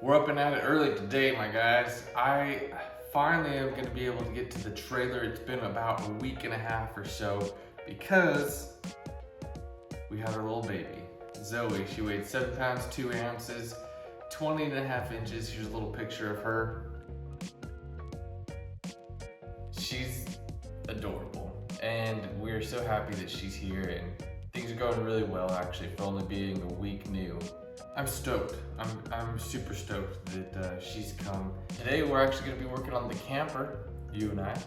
We're up and at it early today, my guys. I finally am going to be able to get to the trailer. It's been about a week and a half or so because we have our little baby, Zoe. She weighed 7 pounds, 2 ounces, 20 and a half inches. Here's a little picture of her. She's adorable, and we're so happy that she's here, and things are going really well actually for only being a week new. I'm stoked. I'm super stoked that she's come. Today we're actually going to be working on the camper, you and I.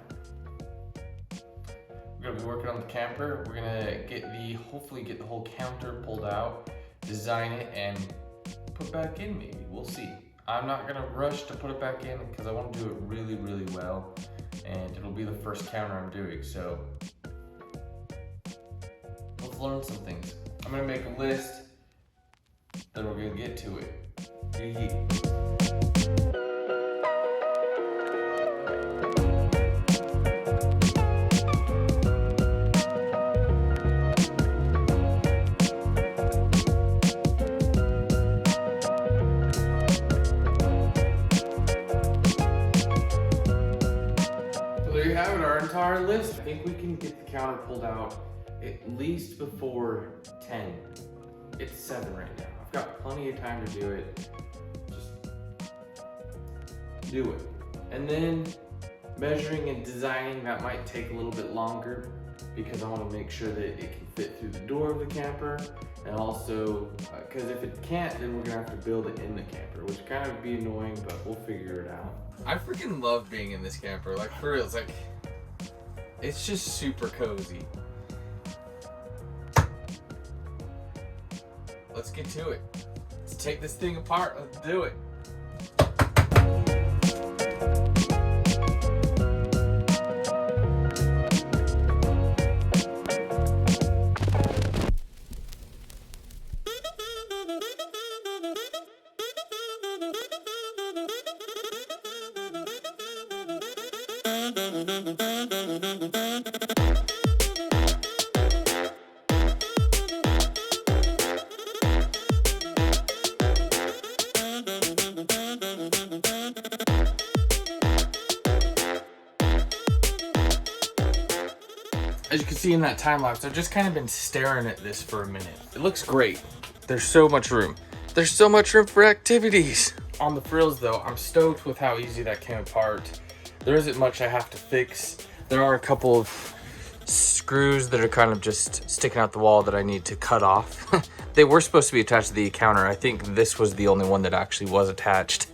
We're going to be working on the camper. We're going to hopefully get the whole counter pulled out, design it, and put back in maybe. We'll see. I'm not going to rush to put it back in because I want to do it really, really well. And it'll be the first counter I'm doing, so let's learn some things. I'm going to make a list, then we're going to get to it. There you have it, our entire list. I think we can get the counter pulled out at least before 10. It's 7 right now. I've got plenty of time to do it. Just do it. And then measuring and designing, that might take a little bit longer because I want to make sure that it can fit through the door of the camper. And also, because if it can't, then we're gonna have to build it in the camper, which kind of be annoying, but we'll figure it out. I freaking love being in this camper, like for real, it's just super cozy. Let's get to it. Let's take this thing apart, let's do it. As you can see in that time lapse, I've just kind of been staring at this for a minute. It looks great. There's so much room. There's so much room for activities. On the frills though, I'm stoked with how easy that came apart. There isn't much I have to fix. There are a couple of screws that are kind of just sticking out the wall that I need to cut off. They were supposed to be attached to the counter. I think this was the only one that actually was attached.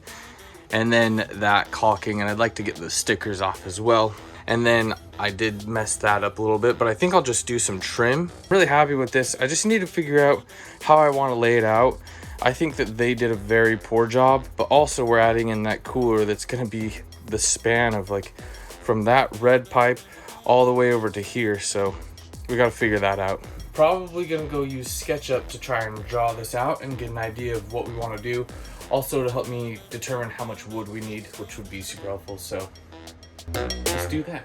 And then that caulking, and I'd like to get the stickers off as well. And then I did mess that up a little bit, but I think I'll just do some trim. I'm really happy with this. I just need to figure out how I want to lay it out. I think that they did a very poor job, but also we're adding in that cooler that's going to be the span of like from that red pipe all the way over to here. So we got to figure that out. Probably going to go use SketchUp to try and draw this out and get an idea of what we want to do. Also to help me determine how much wood we need, which would be super helpful. So let's do that.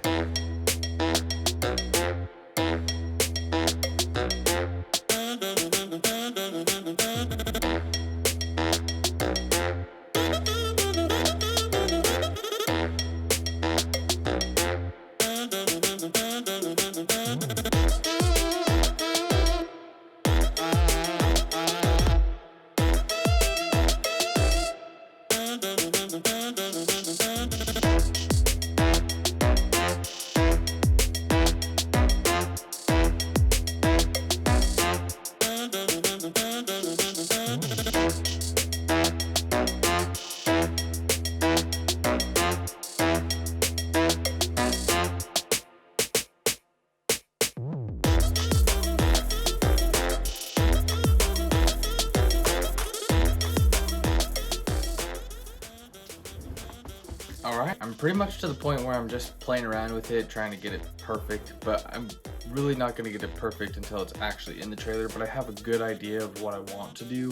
All right, I'm pretty much to the point where I'm just playing around with it, trying to get it perfect, but I'm really not gonna get it perfect until it's actually in the trailer, but I have a good idea of what I want to do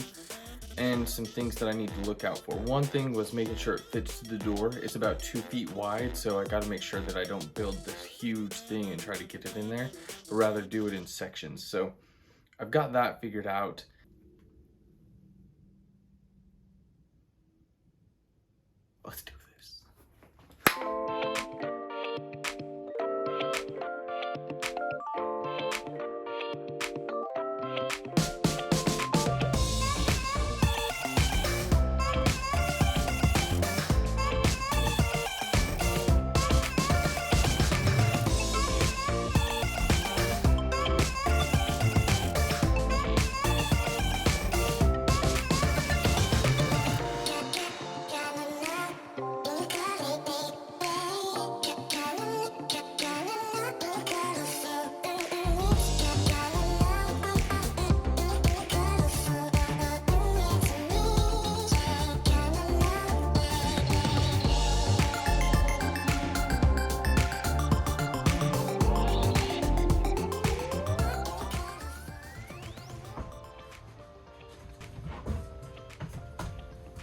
and some things that I need to look out for. One thing was making sure it fits to the door. It's about 2 feet wide, so I gotta make sure that I don't build this huge thing and try to get it in there, but rather do it in sections. So I've got that figured out. Let's do this.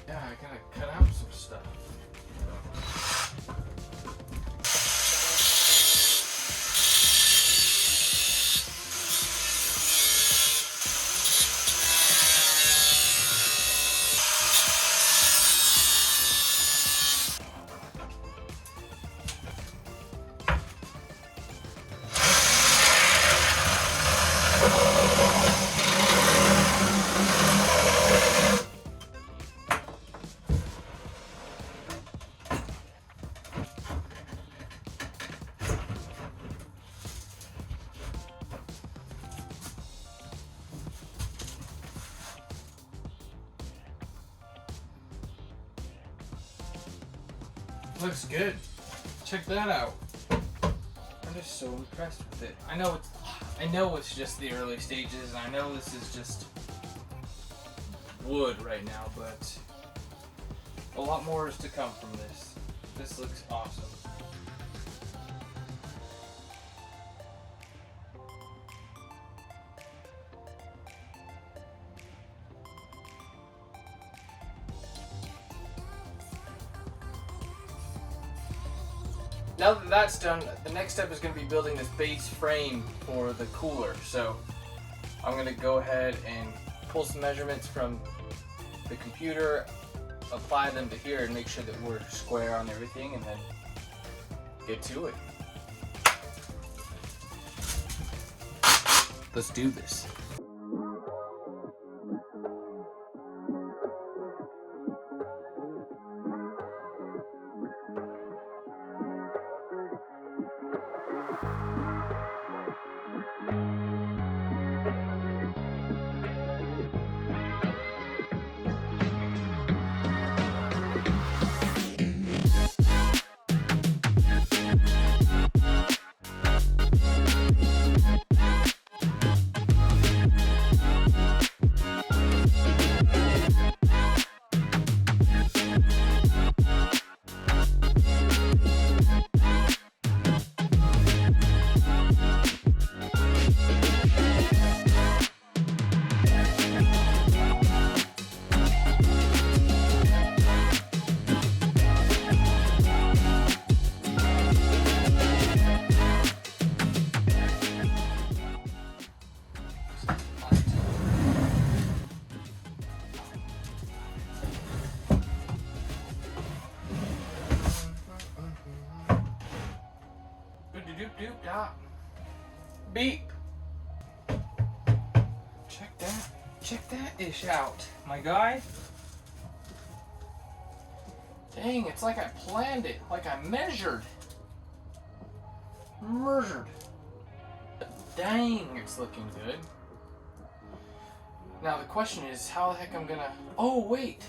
Yeah, I gotta cut out some stuff. Looks good. Check that out. I'm just so impressed with it. I know it's just the early stages, and I know this is just wood right now, but a lot more is to come from this. This looks awesome. Now that that's done, the next step is going to be building this base frame for the cooler. So I'm going to go ahead and pull some measurements from the computer, apply them to here, and make sure that we're square on everything, and then get to it. Let's do this. Beep. Check that ish out, my guy. Dang, it's like I planned it, like I measured. Dang, it's looking good. Now the question is, how the heck I'm gonna... Oh, wait.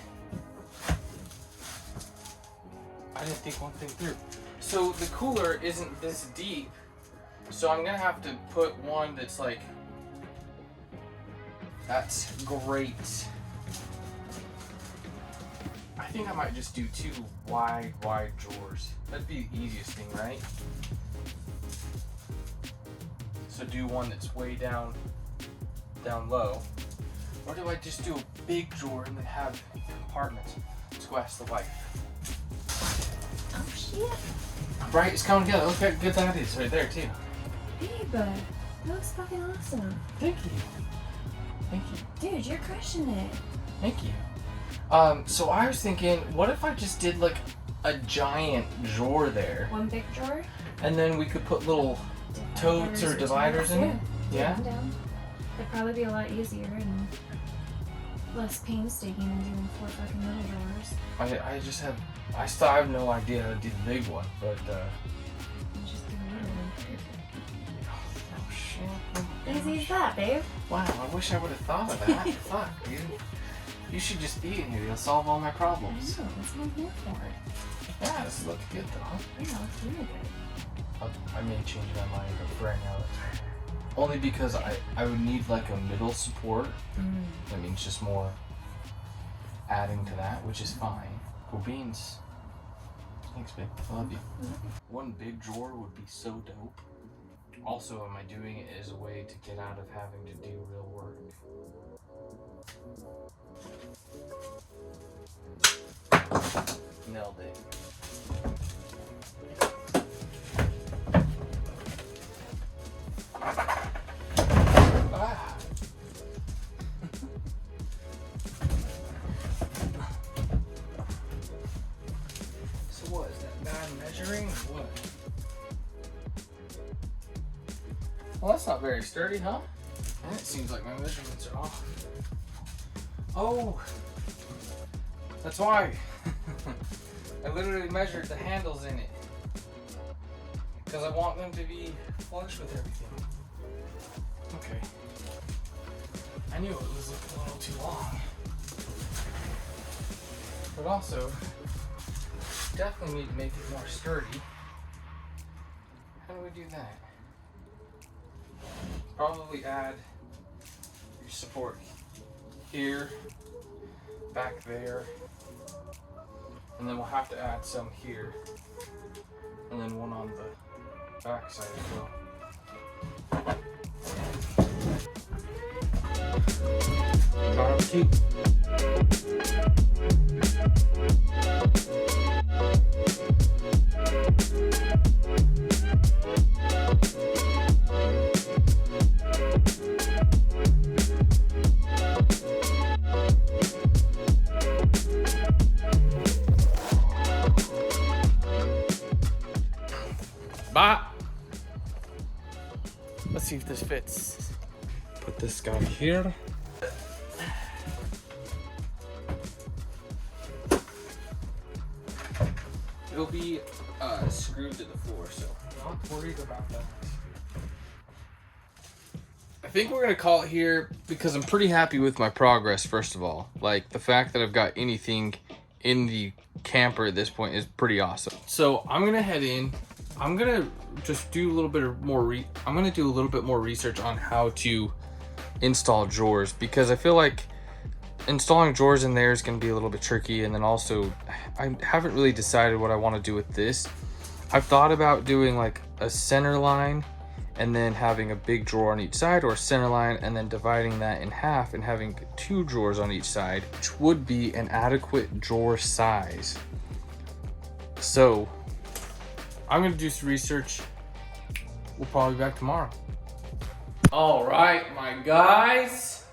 I didn't think one thing through. So the cooler isn't this deep. So I'm gonna have to put one that's like, that's great. I think I might just do two wide drawers. That'd be the easiest thing, right? So do one that's way down low. Or do I just do a big drawer and then have compartments? Let's go ask the wife. Oh shit. Right, it's coming together. Look how good that is right there too. Babe, that looks fucking awesome. Thank you. Thank you. Dude, you're crushing it. Thank you. So I was thinking, what if I just did like a giant drawer there. One big drawer. And then we could put little totes or dividers in it. Yeah. I'm down. It'd probably be a lot easier and less painstaking than doing 4 fucking little drawers. I still have no idea how to do the big one, but You just do a little one. oh shit. Easy as that, babe. Wow, I wish I would have thought of that. Fuck, dude. You should just be in here. You'll solve all my problems. No, that's what I'm here for. Yeah, this looks good though. Yeah, it's really good. I may change my mind, but for right now, it's only because I would need like a middle support. That means just more adding to that, which is fine. Cool beans. Thanks, babe. I love you. One big drawer would be so dope. Also, am I doing it as a way to get out of having to do real work? Nailed it. Ah. So what, is that bad measuring or what? Well, that's not very sturdy, huh? And it seems like my measurements are off. Oh, that's why. I literally measured the handles in it because I want them to be flush with everything. Okay. I knew it was looking a little too long. But also, definitely need to make it more sturdy. How do we do that? Probably add your support here, back there, and then we'll have to add some here, and then one on the back side as well. Barbecue. Bye. Let's see if this fits. Put this guy here. It'll be screwed to the floor, so not worried about that. I think we're gonna call it here because I'm pretty happy with my progress, first of all. Like, the fact that I've got anything in the camper at this point is pretty awesome. So I'm gonna head in. I'm gonna just do a little bit of more I'm gonna do a little bit more research on how to install drawers, because I feel like installing drawers in there is gonna be a little bit tricky. And then also, I haven't really decided what I want to do with this. I've thought about doing like a center line and then having a big drawer on each side, or a center line and then dividing that in half and having 2 drawers on each side, which would be an adequate drawer size. So I'm gonna do some research. We'll probably be back tomorrow. All right, my guys.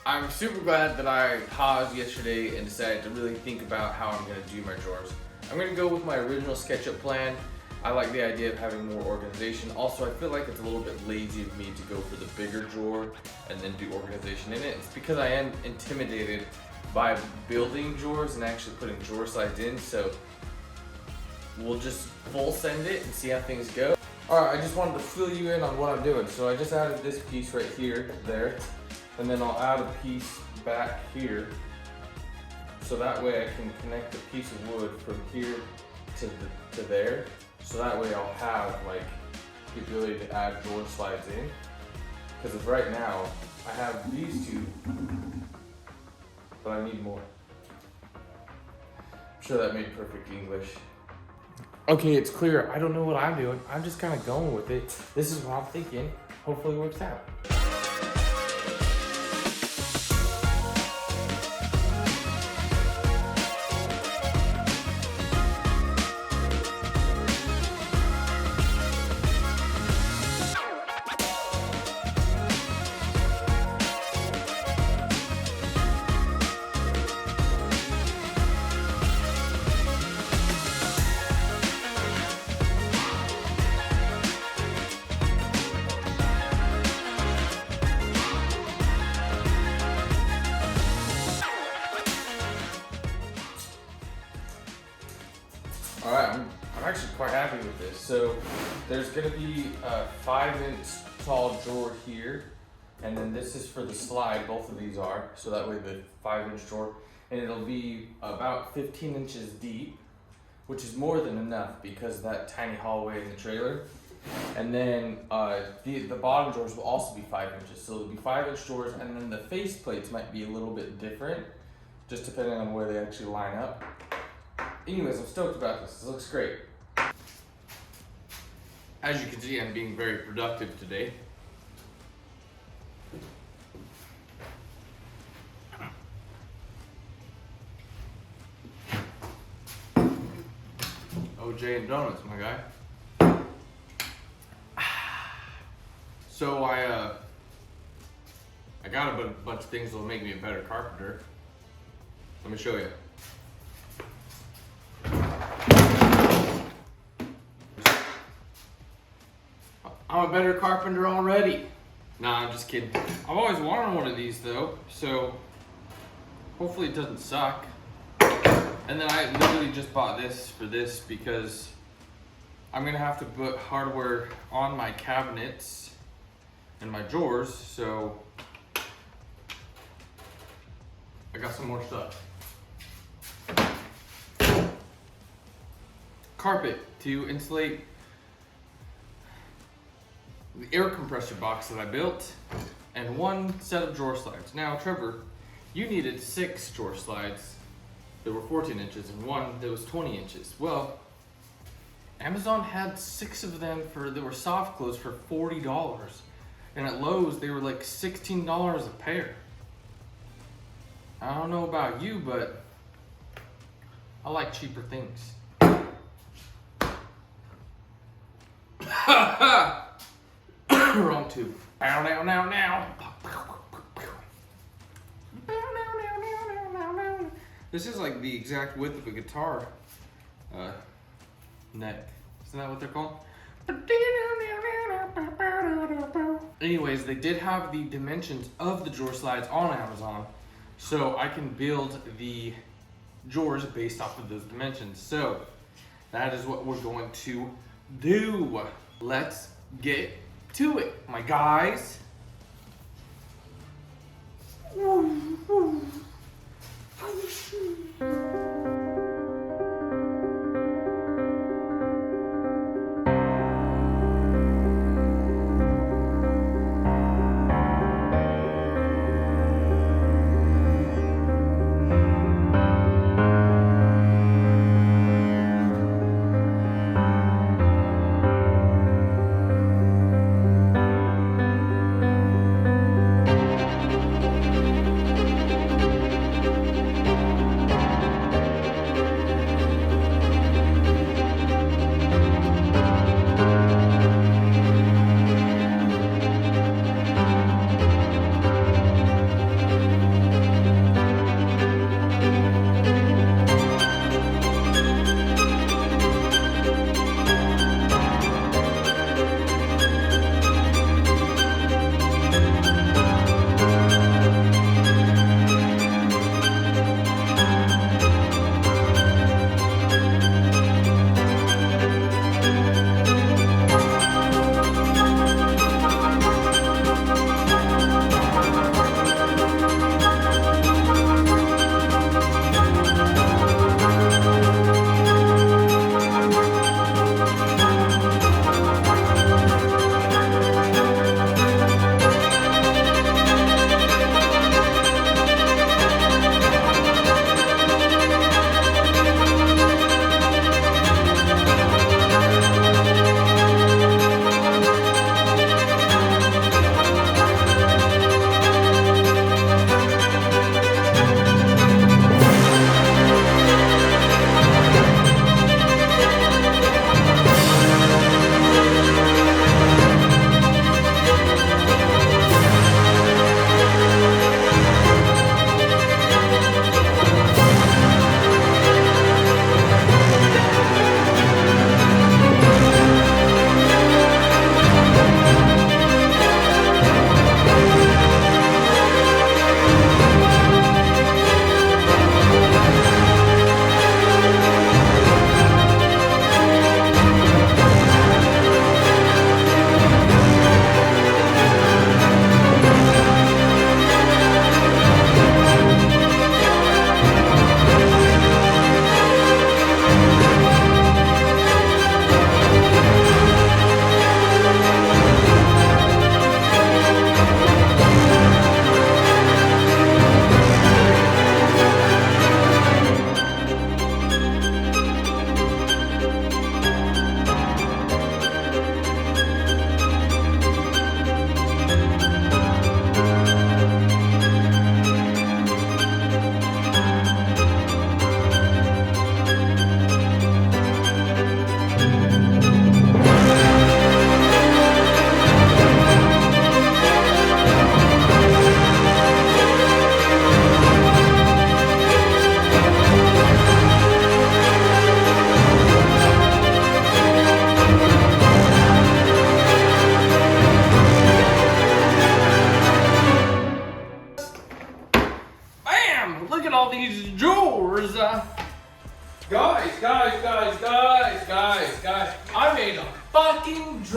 I'm super glad that I paused yesterday and decided to really think about how I'm gonna do my drawers. I'm gonna go with my original SketchUp plan. I like the idea of having more organization. Also, I feel like it's a little bit lazy of me to go for the bigger drawer and then do organization in it. It's because I am intimidated by building drawers and actually putting drawer slides in. So we'll just full send it and see how things go. All right, I just wanted to fill you in on what I'm doing. So I just added this piece right here, there, and then I'll add a piece back here. So that way I can connect a piece of wood from here to there. So that way I'll have like the ability to add drawer slides in. Because of right now, I have these 2, but I need more. I'm sure that made perfect English. Okay, it's clear. I don't know what I'm doing. I'm just kind of going with it. This is what I'm thinking. Hopefully it works out. So there's gonna be a 5-inch tall drawer here, and then this is for the slide, both of these are, so that way the 5-inch drawer, and it'll be about 15 inches deep, which is more than enough because of that tiny hallway in the trailer. And then the bottom drawers will also be 5 inches, so it'll be 5-inch drawers, and then the face plates might be a little bit different, just depending on where they actually line up. Anyways, I'm stoked about this. This looks great. As you can see, I'm being very productive today. OJ and donuts, my guy. So I got a bunch of things that'll make me a better carpenter. Let me show you. I'm a better carpenter already. Nah, I'm just kidding. I've always wanted one of these though, so hopefully it doesn't suck. And then I literally just bought this for this because I'm gonna have to put hardware on my cabinets and my drawers, so I got some more stuff. Carpet to insulate the air compressor box that I built, and 1 set of drawer slides. Now, Trevor, you needed 6 drawer slides that were 14 inches and 1 that was 20 inches. Well, Amazon had 6 of them that were soft close for $40. And at Lowe's, they were like $16 a pair. I don't know about you, but I like cheaper things. Wrong tube. Now. This is like the exact width of a guitar neck. Isn't that what they're called? Anyways, they did have the dimensions of the drawer slides on Amazon, so I can build the drawers based off of those dimensions. So that is what we're going to do. Let's get to it, my guys.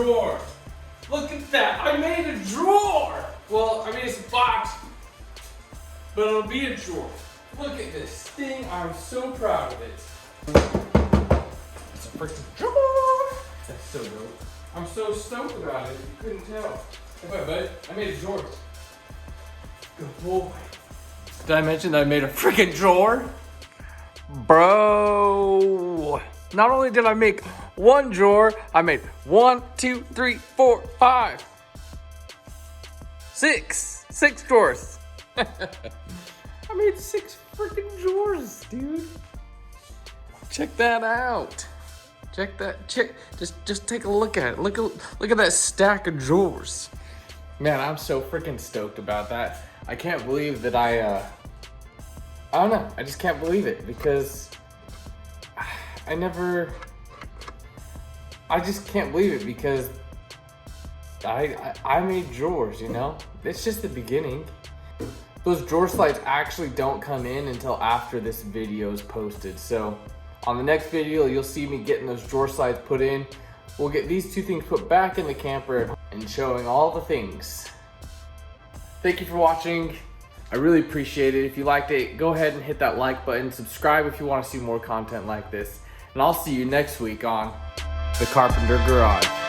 drawer. Look at that, I made a drawer. Well, I mean, it's a box, but it'll be a drawer. Look at this thing, I'm so proud of it. It's a freaking drawer. That's so dope. I'm so stoked about it, you couldn't tell. Hey, bud, I made a drawer. Good boy. Did I mention that I made a freaking drawer? Bro, not only did I make one drawer, I made 1, 2, 3, 4, 5, 6 drawers. I made 6 freaking drawers, dude. Check that out. Just take a look at it. Look at that stack of drawers. Man, I'm so freaking stoked about that. I can't believe that I don't know. I just can't believe it because I just can't believe it because I made drawers, you know? It's just the beginning. Those drawer slides actually don't come in until after this video is posted. So on the next video, you'll see me getting those drawer slides put in. We'll get these 2 things put back in the camper and showing all the things. Thank you for watching. I really appreciate it. If you liked it, go ahead and hit that like button. Subscribe if you want to see more content like this. And I'll see you next week on the Carpenter Garage.